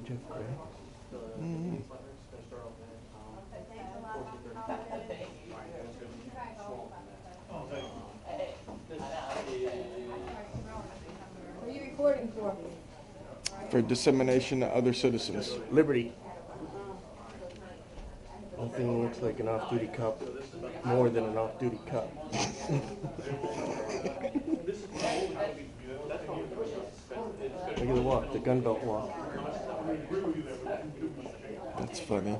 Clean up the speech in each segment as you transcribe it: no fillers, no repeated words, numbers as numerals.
Mm. What are you recording for? For dissemination to other citizens. Liberty. Whole thing looks like an off-duty cop, more than an off-duty cop. Look at the walk, the gun belt walk. That's funny.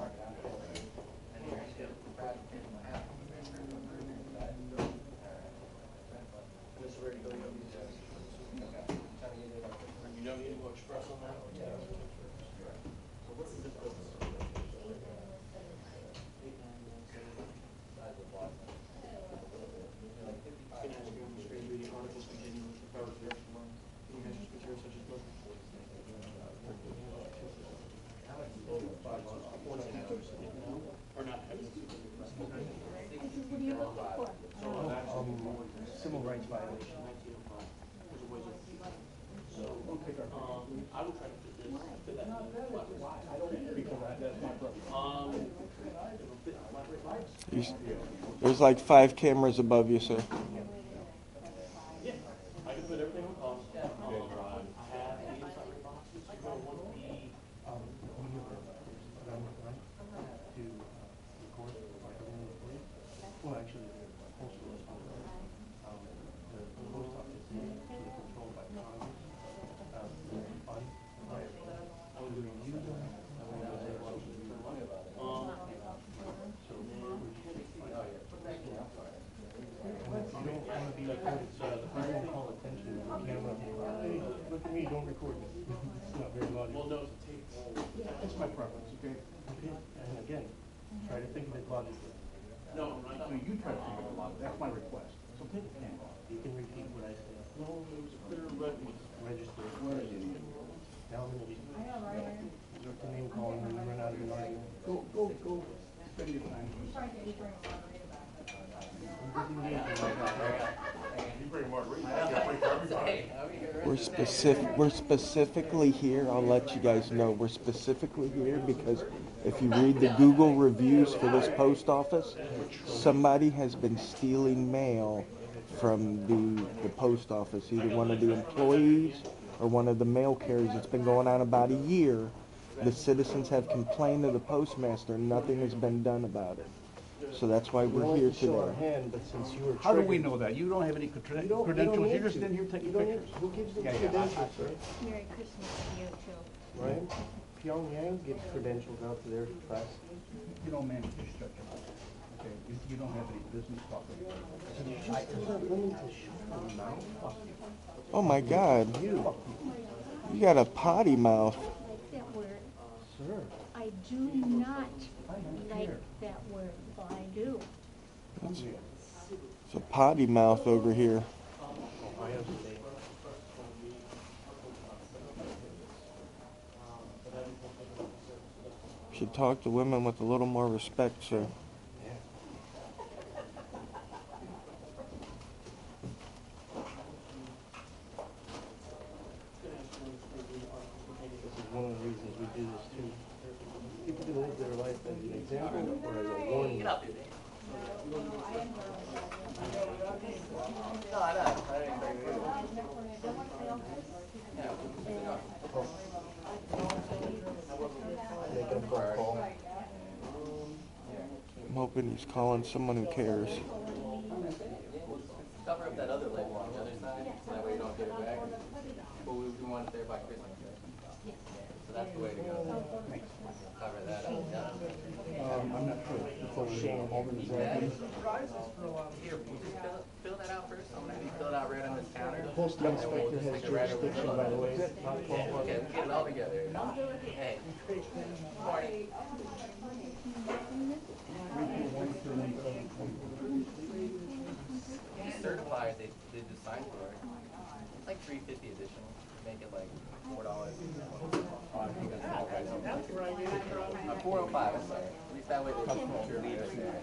Civil rights violation. There's like 5 cameras above you, sir. Well, actually, the postal is the post office is controlled by Congress. I would review them. I would say, well, so you don't want to be recorded, so you don't call attention to the camera. Hey, look at me, don't record me. It's not very logical. Well, no, it's a tape. That's my preference, okay? Okay, and again, try to think of it logically. No, you try to think of a lot. That's my request. So take a camera. You can repeat what I say. No, it was a clear register. Where is it? Now I'm going to resort to name calling when you run out of your argument. Go. Spend your time. We're specifically here. I'll let you guys know we're specifically here because if you read the Google reviews for this post office, somebody has been stealing mail from the post office, either one of the employees or one of the mail carriers. It's been going on about a year. The citizens have complained to the postmaster. Nothing has been done about it. So that's why we're here today. How do we know that? You don't have any credentials. You're just in here taking pictures. Who gives them credentials, sir? Merry Christmas to you, too. Right? Pyongyang gives credentials out to their press. You don't manage this structure. Okay, you don't have any business talking. Did you just tell that woman to shut her mouth? Oh my God. You got a potty mouth. Like that word. Sir. I do not like that word. Well, I do. It's a potty mouth over here. Ohio State. Should talk to women with a little more respect, sir. This is one of the reasons we do this too. People can live their life as an example or as a warning. I'm hoping he's calling someone who cares. Cover up that other label on the other side, so that way you don't get it back. But we want it there by Christmas, right? So that's the way to go. Cover that up. I'm not sure. Shane Holman is that. Here, will you fill that out first? I'm gonna have you fill it out right on this counter. The postal inspector has jurisdiction, by the way. Okay, we'll get it all together. Hey. Morning. These certifiers they did the sign for it. It's like $3.50 additional. Make it like $4. $4.05. I'm sorry. At least that way they don't leave us there.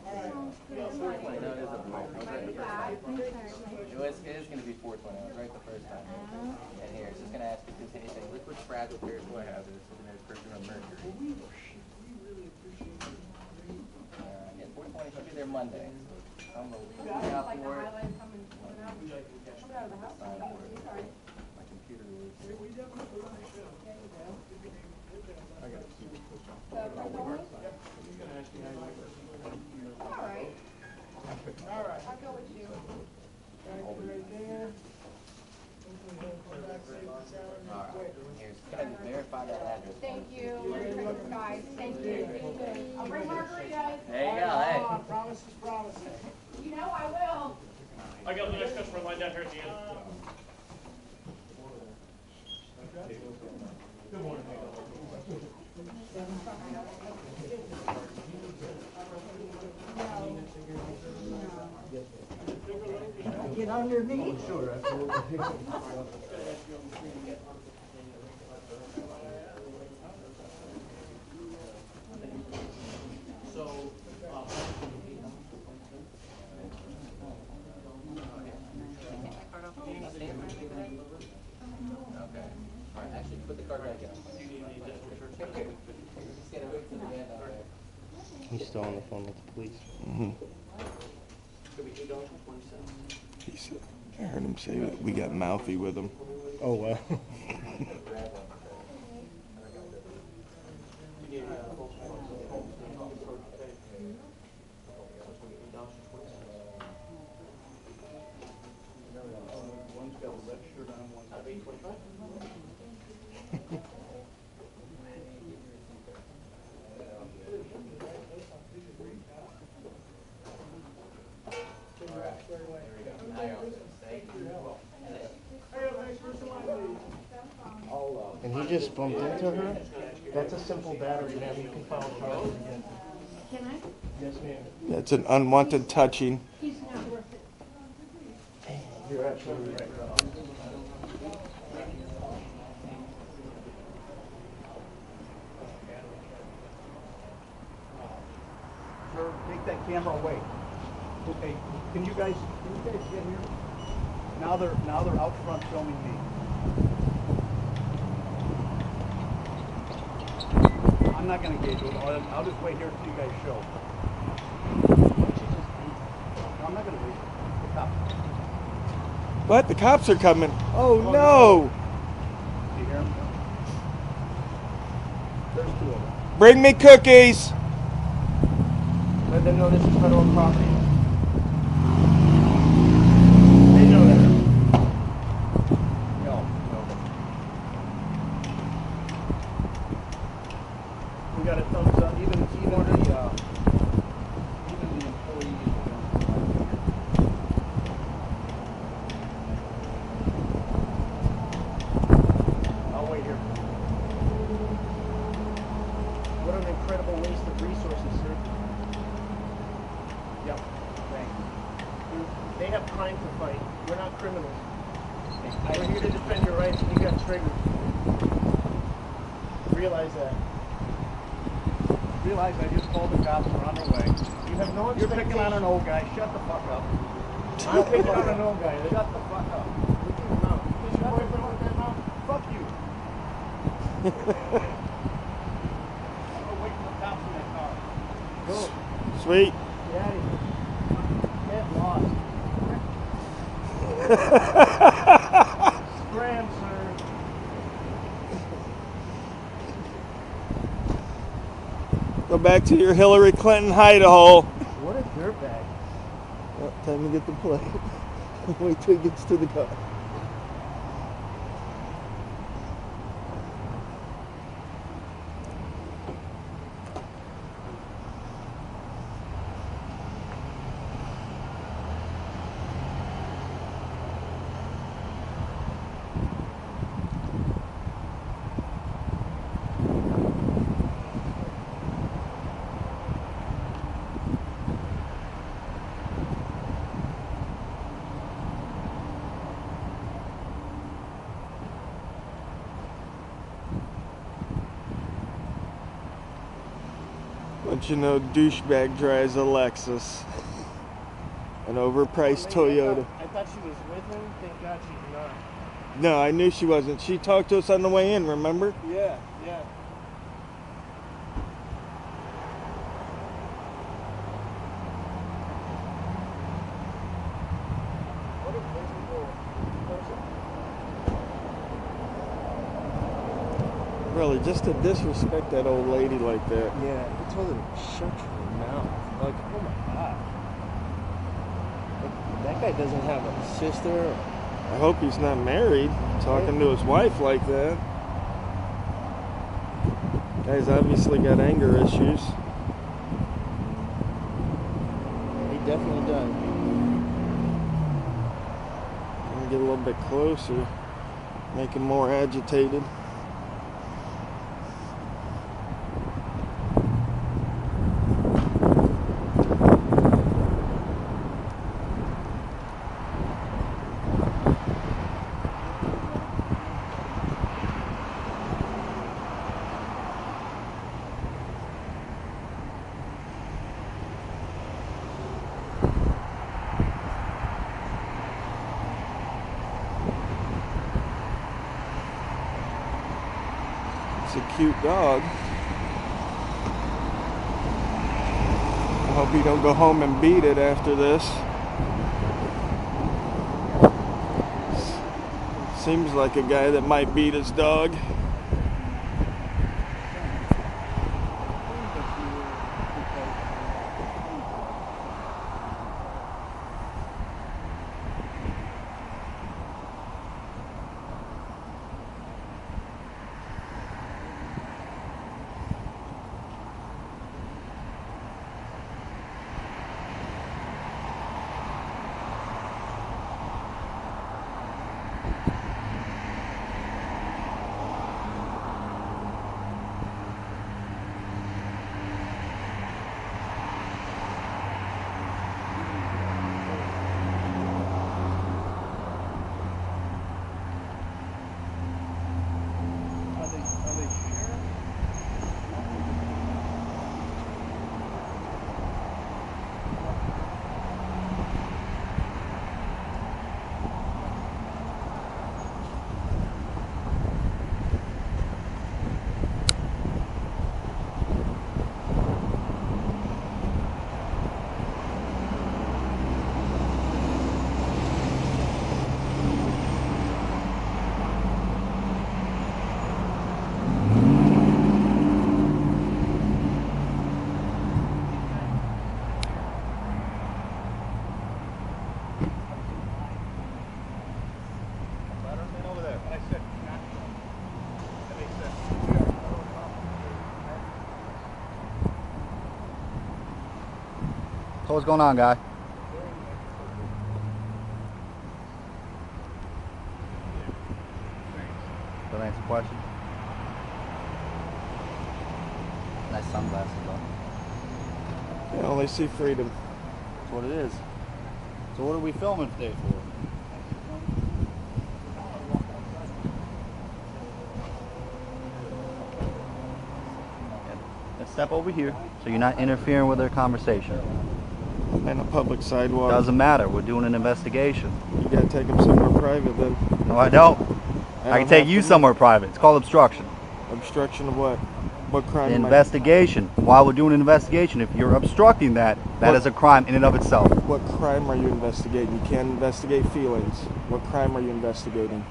420. No, it is up there. I was right the first time. I'm sorry. It is going to be 420. I was right the first time. And here, it's just going to ask if there's anything liquid, fragile, perishable, or hazardous. It's going to perfume of mercury. Yeah, 420 should be there Monday. So I'm going to leave out for it. Sign for it. My computer was. I got to see this. All right. I'll go with you. Right there. Alright, here's, can I just verify that address? Thank you. Merry Christmas, guys. Thank you. I'll bring margaritas. There you go, hey. Promise is promise. You know I will. I got the next customer lined down here at the end. Good morning. Get underneath. Sure, absolutely. Okay. Alright, actually, put the card back in. Just gotta wait till the end, alright. He's still on the phone with the police. He said, I heard him say that we got mouthy with him. Oh, wow. One's got a red shirt on, one's got And he just bumped into her? That's a simple battery, man. You can file charges again. Can I? Yes, ma'am. That's an unwanted touching. He's not worth it. You're absolutely right. Sir, take that camera away. Okay, can you guys get here? Now they're out front filming me. I'm not gonna engage with them. I'll just wait here until you guys show. No, I'm not gonna wait. The cops. What? The cops are coming. Oh, no. Do you hear them? There's two of them. Bring me cookies. Let them know this is federal property. They know that. No. We got a thumbs up. Even the employees. I'll wait here. What an incredible waste of resources, sir. Yep. Thanks. They have crime to fight. We're not criminals. We're We're here to defend your rights, and you got triggered. Realize that. Realize I just called the cops. We're on their way. You have no You're picking on an old guy. Shut the fuck up. I'm picking on an old guy. Shut the fuck up. Shut the fuck up. Fuck you. I'm gonna wait for the cops in that car. Go. Sweet. Get out of here. Get lost. Scram, sir. Go back to your Hillary Clinton hide-a-hole. What a dirtbag. Well, time to get the plate. Wait till he gets to the car. But you know, douchebag drives a Lexus. An overpriced Toyota. I thought she was with him. Thank God she's not. No, I knew she wasn't. She talked to us on the way in, remember? Yeah, yeah. What a miserable person. Really, just to disrespect that old lady like that. Yeah, I told her to shut your mouth. Like, oh my God. Like, that guy doesn't have a sister. I hope he's not married, talking to his wife like that. Guy's obviously got anger issues. He definitely does. Let me get a little bit closer, make him more agitated. It's a cute dog. I hope you don't go home and beat it after this. Seems like a guy that might beat his dog. So what's going on, guy? Don't answer questions. Nice sunglasses, though. I only see freedom. That's what it is. So what are we filming today for? Let's step over here so you're not interfering with their conversation. I'm in a public sidewalk. Doesn't matter. We're doing an investigation. You gotta take him somewhere private then. No, I don't. I can don't take have you to- somewhere private. It's called obstruction. Obstruction of what? What crime? am I- Investigation. While we're doing an investigation, if you're obstructing that, that What- is a crime in and of itself. What crime are you investigating? You can't investigate feelings. What crime are you investigating?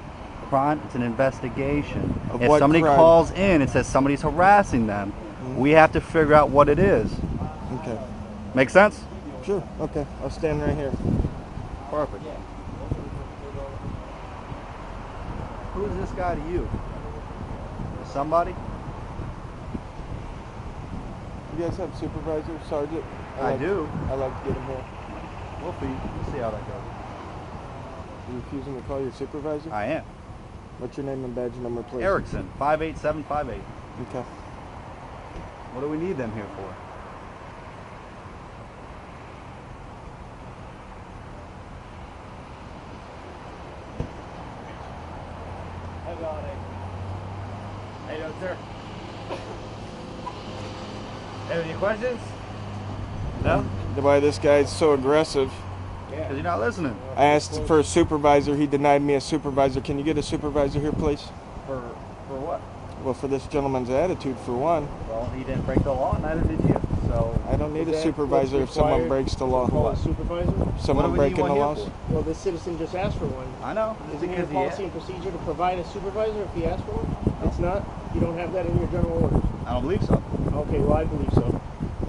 Crime, it's an investigation. Of If what somebody crime? calls in and says somebody's harassing them, we have to figure out what it is. Okay. Make sense? Sure. Okay. I'll stand right here. Perfect. Who is this guy to you? Somebody? You guys have supervisor, sergeant? I do. I like to get him here. We'll see how that goes. You refusing to call your supervisor? I am. What's your name and badge number, please? Erickson, 58758. Okay. What do we need them here for? How you doing, sir? Any questions? No? Why this guy's so aggressive. Because you're not listening. I asked for a supervisor. He denied me a supervisor. Can you get a supervisor here, please? For what? Well, for this gentleman's attitude, for one. Well, he didn't break the law, neither did you. So I don't need a supervisor if someone breaks the law. Call a supervisor? Someone breaking the laws? Well, this citizen just asked for one. I know. Isn't it policy and procedure to provide a supervisor if he asks for one? It's not? You don't have that in your general orders? I don't believe so. Okay, well, I believe so.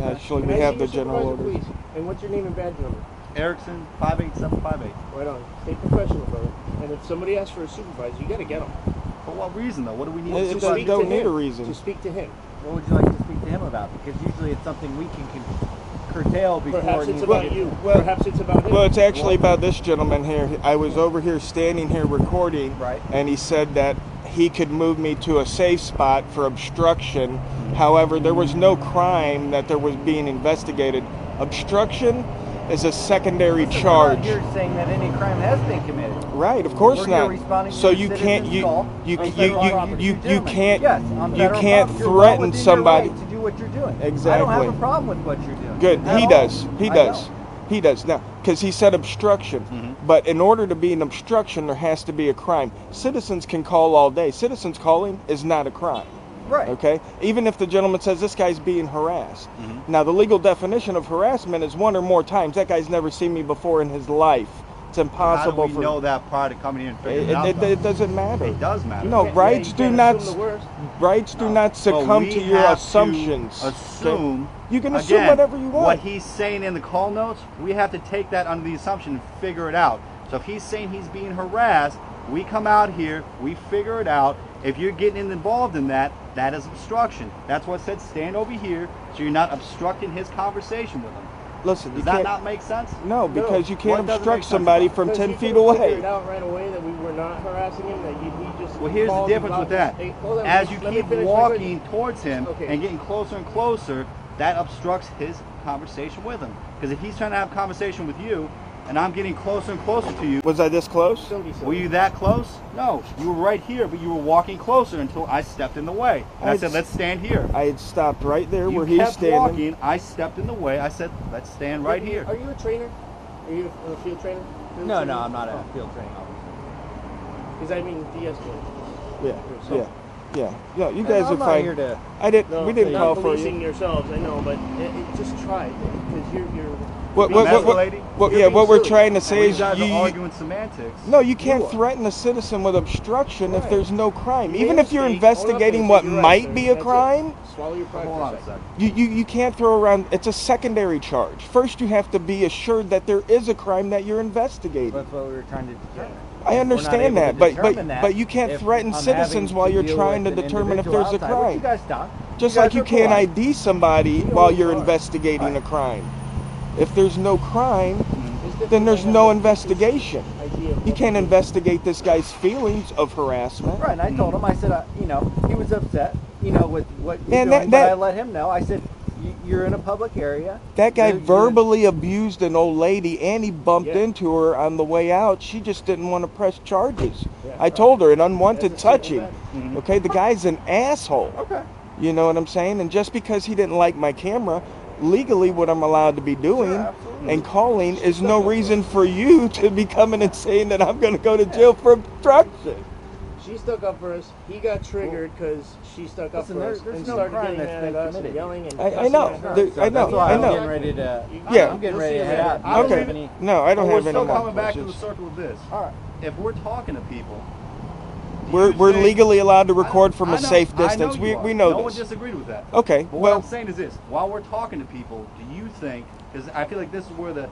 Actually, Can we I have see the your general supervisor, orders. please? And what's your name and badge number? Erickson 58758. Right on. Stay professional, brother. And if somebody asks for a supervisor, you got to get them. For what reason, though? What do we need It to doesn't- speak don't to need him? a reason. To speak to him. What would you like to speak to him about? Because usually it's something we can curtail before Perhaps it it's needs about to get- you. Well- Perhaps it's about him. Well, it's actually about this gentleman here. I was over here standing here recording, Right. and he said that he could move me to a safe spot for obstruction. However, there was no crime that there was being investigated. Obstruction is a secondary charge. You're saying that any crime has been committed. Right, of course We're here not. responding to So a you citizen's can't call on federal property. you can't Yes, on you federal can't property. You're well threaten within somebody. your right to do what you're doing. I don't Exactly. have a problem with what you're doing. Good. At He all. does. He I does. don't. He does. Now, because he said obstruction. But in order to be an obstruction, there has to be a crime. Citizens can call all day. Citizens calling is not a crime. Right. Okay? Even if the gentleman says this guy's being harassed. Now, the legal definition of harassment is one or more times. That guy's never seen me before in his life. It's impossible How do we for know that prior to coming in and figuring it out? it doesn't matter. It does matter. No, Yeah, rights you do can't not assume the worst. rights do not But succumb we to your have assumptions. to assume. You can assume again, whatever you want. What he's saying in the call notes, we have to take that under the assumption and figure it out. So if he's saying he's being harassed, we come out here, we figure it out. If you're getting involved in that, that is obstruction. That's what it said, stand over here, so you're not obstructing his conversation with him. Listen, Does you that can't, not make sense? no, because you What can't doesn't obstruct make sense somebody about it? from Because 10 he feet could've away. figured out right away that we were not harassing him, that he just. Well, here's the calls difference about with that. this. Hey, hold on, As you let me keep finish my walking towards him Okay. and getting closer and closer, that obstructs his conversation with him. Because if he's trying to have a conversation with you, and I'm getting closer and closer to you, Was I this close? Don't be silly. were you that close? No, you were right here, but you were walking closer until I stepped in the way. And I said, let's stand here. I had stopped right there You where he's kept standing. walking, I stepped in the way, I said, let's stand right here. Are you a trainer? Are you a field trainer? No, I'm not a field training officer. Because I mean de-escalate. Yeah. You guys I'm are not fine. here to... I didn't. No, we didn't not call for policing you. yourselves, I know, but just try, because you're. What, being what, what, silly. what, You're yeah, being what we're silly. trying to say You is guys you. are arguing semantics. No, you can't You are. threaten a citizen with obstruction if Right. there's no crime. You Even made a if you're mistake. Hold up investigating and what you're right, might sir. be a That's it. crime, Swallow your pride Hold for on a a second. second. you can't throw around. It's a secondary charge. First, you have to be assured that there is a crime that you're investigating. That's what we were trying to determine. I understand that, determine but you can't if threaten I'm citizens having while to you're deal trying to with an determine if individual there's a outside, which crime. you guys don't. Just You like guys you are can't polite. ID somebody You while always you're are. investigating Right. a crime. If there's no crime, It's different then there's than no the investigation. idea of You what can't to do. investigate this guy's feelings of harassment. Right, and I told him, I said, he was upset, with what you're Man, doing, that- but I let him know. I said, you're in a public area. That guy You're- verbally abused an old lady, and he bumped Yeah. into her on the way out. She just didn't want to press charges. Yeah. I told her an unwanted That's a simple touching. matter. Okay, the guy's an asshole. Okay. You know what I'm saying? And just because he didn't like my camera, legally what I'm allowed to be doing Sure, absolutely. and calling is no reason for you to be coming and saying that I'm going to go to jail for obstruction. She stuck up for us. He got triggered because she stuck up Listen, for us there's and no started crime getting that's mad been at us and committed. yelling and I cussing know. at her. There- I know. That's why I I'm know. getting ready to. Yeah. I'm getting You'll ready see to you head later. out. I don't Okay. even- No, I don't We're have any still more coming back to the questions. circle of this. All right. If we're talking to people, do We're you think- legally allowed to record from I a know- safe I know distance. you We are. know No one this. disagreed with that. Okay, But what well, I'm saying is this: while we're talking to people, do you think? Because I feel like this is where the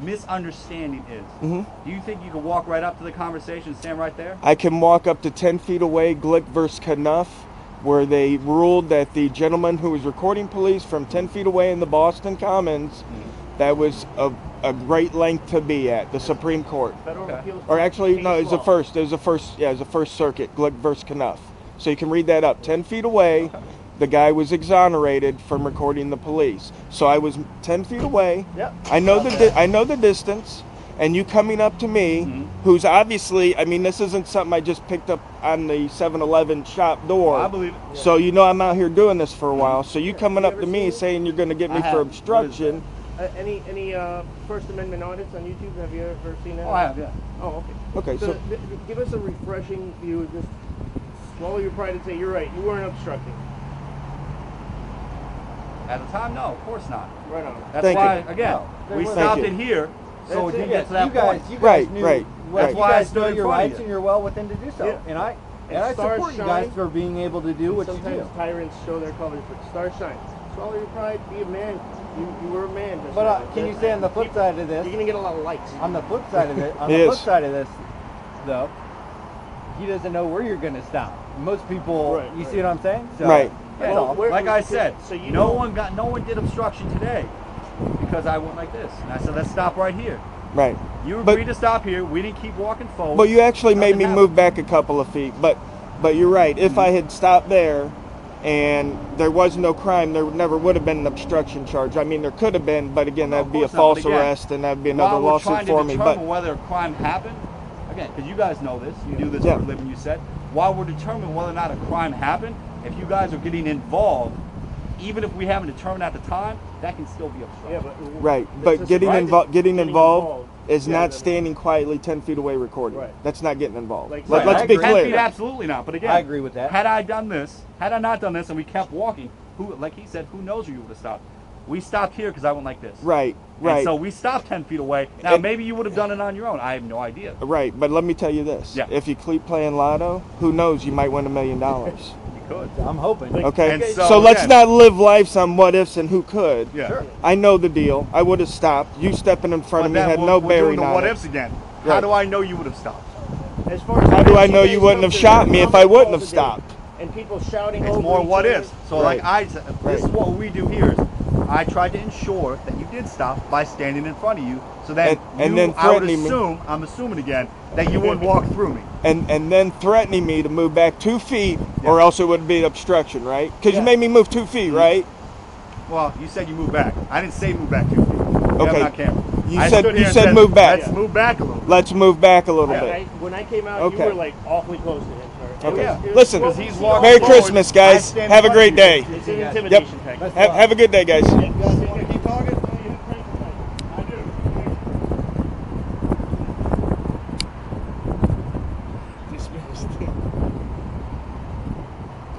misunderstanding is. Mhm. Do you think you can walk right up to the conversation and stand right there? I can walk up to 10 feet away, Glick versus Knuff, where they ruled that the gentleman who was recording police from 10 feet away in the Boston Commons, that was a great length to be at, the Supreme Court. Federal Okay. Appeals Or actually, no, Case it was the law. first. It was the first. Yeah, it was the First Circuit. Glick versus Knuff. So you can read that up. 10 feet away, the guy was exonerated from recording the police. So I was 10 feet away. Yep. I know the distance, and you coming up to me, who's obviously. I mean, this isn't something I just picked up on the 7-Eleven shop door. I believe it. So you know I'm out here doing this for a while. So you coming up to me saying you're going to get me for obstruction. Any First Amendment audits on YouTube? Have you ever seen that? Oh, I have, yeah. Oh, okay. Okay, so give us a refreshing view. Just swallow your pride and say you're right. You weren't obstructing. At the time, no, of course not. Right on. That's Thank why, you. again, we Thank stopped you. it here, so it didn't get to that you guys, point. You guys Right, knew, right, well, right. you guys That's why I know stood your in front of rights you. and you're well within to do so. Yeah. And I Stars support you guys shine. for being able to do what you Sometimes do. tyrants show their colors, but stars shine. Swallow your pride. Be a man. You were a man. Just But now. can you say on the flip side of this? You're gonna get a lot of likes. On the flip side of it, though, he doesn't know where you're going to stop. Most people, Right, you right. see what I'm saying? So, Right. That's Well, all. Like I said, so you no know- one did obstruction today because I went like this. And I said, let's stop right here. right. You But- agreed to stop here. We didn't keep walking forward. But you actually made me Nothing move happened. back a couple of feet. But you're right. If I had stopped there and there was no crime, there never would have been an obstruction charge. I mean, there could have been, but again, No, that'd of be a course not, but false again, arrest and that'd be another While we're lawsuit trying for to me. determine But whether a crime happened, again, because you guys know this, you do this Yeah. for a living, you said, while we're determining whether or not a crime happened, if you guys are getting involved, even if we haven't determined at the time, that can still be obstruction. Yeah, but right. that's But just getting right. involved, getting involved is Yeah, not then- standing quietly 10 feet away recording. Right. That's not getting involved. Like- Let, Right, us I be agree. 10 clear. feet, absolutely not. But again, I agree with that. Had I done this, had I not done this, and we kept walking, who, like he said, who knows where you would have stopped? We stopped here because I went like this. Right. And Right. so we stopped 10 feet away. Now And- maybe you would have done it on your own. I have no idea. Right. But let me tell you this. Yeah. If you keep playing lotto, who knows? You might win $1 million. You could. I'm hoping. Okay. And So, so, let's again- not live lives on what ifs and who could. Yeah. Sure. I know the deal. I would have stopped. You stepping in front of me But had then no we're doing bearing the on what it. ifs again. How Right. do I know you would have stopped? As far as How do I know guys you wouldn't have come to shot the me if I public wouldn't calls have a day, stopped? And people shouting It's over more each what other. ifs. So Right. like I said, this is what we do here is I tried to ensure that you did stop by standing in front of you. So that And you, then I would threatening me. assume, I'm assuming again, that you wouldn't walk through me. And then threatening me to move back 2 feet, Yeah. or else it would be obstruction, right? Because Yeah. you made me move 2 feet, right? Well, you said you moved back. I didn't say move back 2 feet. You have Okay. it on camera. You I said- stood you here and said move back. Let's move back a little. Let's move back a little Yeah, bit. when I came out, Okay. you were like awfully close to him, sir. It Okay. was- it was- Listen, well, he's see, walking Merry forward, Christmas, I guys. stand Have a in great front of you. day. It's an intimidation tactic. Have a good day, guys. You guys want to keep talking? I do.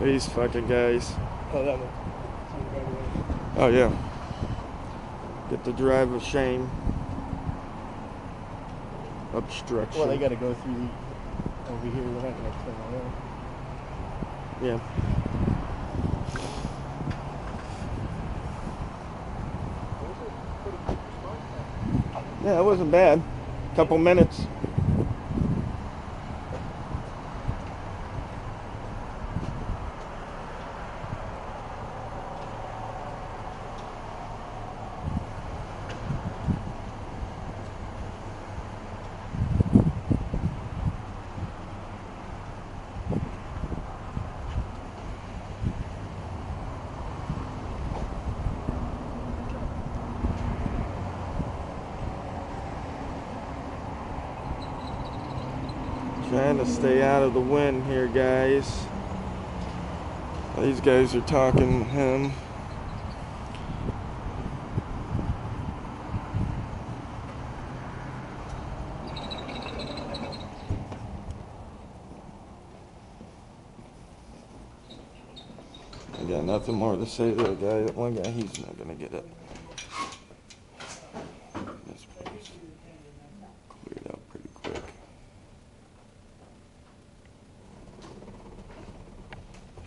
These fucking guys. Oh, that one. Oh, yeah. Get the drive of shame. Obstruction. Well, they got to go through the over here. We're not going to turn around. Yeah. Yeah, it wasn't bad. Couple minutes. Trying to stay out of the wind here, guys. These guys are talking him. I got nothing more to say to the guy. That one guy, he's not gonna get it. This place cleared out pretty quick.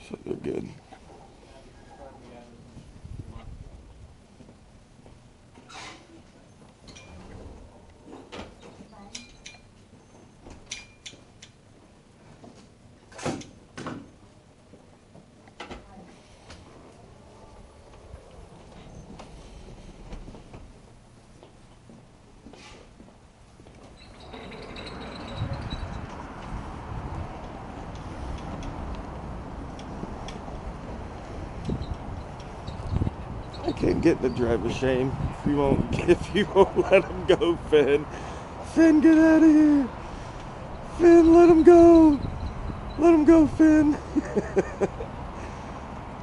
So they're good. I can't get the drive of shame if you won't let him go, Finn. Finn, get out of here. Finn, let him go. Let him go, Finn.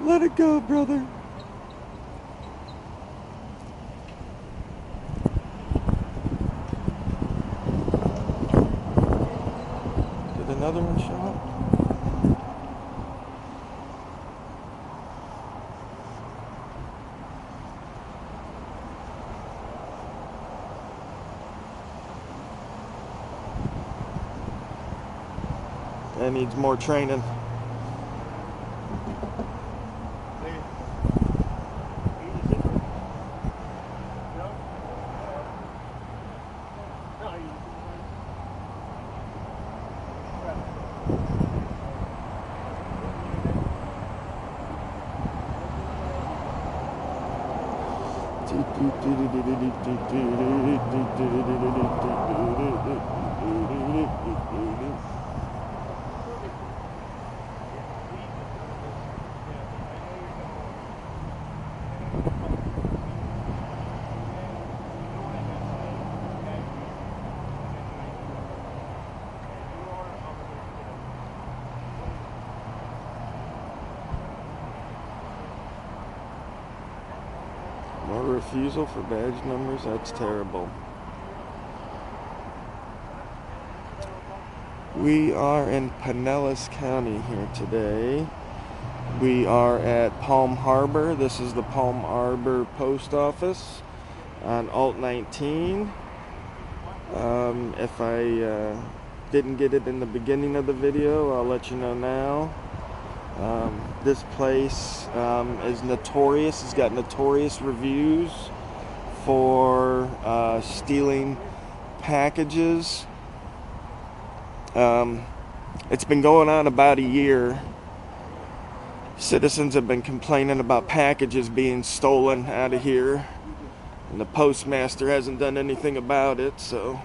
Let it go, brother. Did another one show up? That needs more training. More refusal for badge numbers, that's terrible. We are in Pinellas County here today. We are at Palm Harbor. This is the Palm Harbor Post Office on Alt 19. If I didn't get it in the beginning of the video, I'll let you know now. This place is notorious. It's got notorious reviews for stealing packages. It's been going on about a year. Citizens have been complaining about packages being stolen out of here, and the postmaster hasn't done anything about it, so